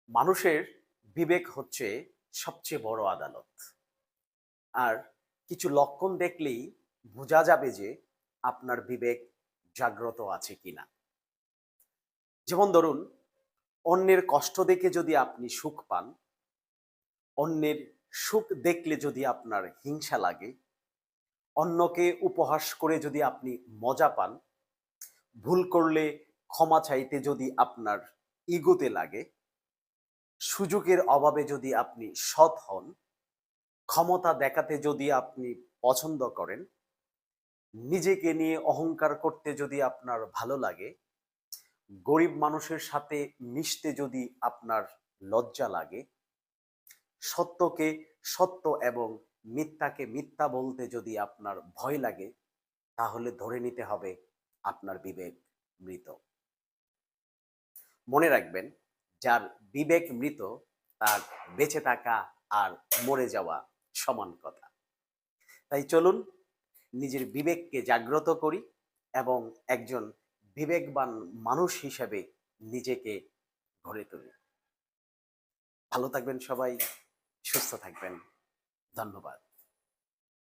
মানুষের বিবেক হচ্ছে সবচেয়ে বড় আদালত। আর কিছু লক্ষণ দেখলেই বোঝা যাবে যে আপনার বিবেক জাগ্রত আছে কিনা। যেমন ধরুন, অন্যের কষ্ট দেখে যদি আপনি সুখ পান, অন্যের সুখ দেখলে যদি আপনার হিংসা লাগে, অন্যকে উপহাস করে যদি আপনি মজা পান, ভুল করলে ক্ষমা চাইতে যদি আপনার ইগোতে লাগে, সুযোগের অভাবে যদি আপনি সৎ হন, ক্ষমতা দেখাতে যদি আপনি পছন্দ করেন, নিজেকে নিয়ে অহংকার করতে যদি আপনার ভালো লাগে, গরিব মানুষের সাথে মিশতে যদি আপনার লজ্জা লাগে, সত্যকে সত্য এবং মিথ্যাকে মিথ্যা বলতে যদি আপনার ভয় লাগে, তাহলে ধরে নিতে হবে আপনার বিবেক মৃত। মনে রাখবেন, যার বিবেক মৃত তার বেঁচে থাকা আর মরে যাওয়া সমান কথা। তাই চলুন নিজের বিবেককে জাগ্রত করি এবং একজন বিবেকবান মানুষ হিসেবে নিজেকে গড়ে তুলি। ভালো থাকবেন সবাই, সুস্থ থাকবেন। ধন্যবাদ।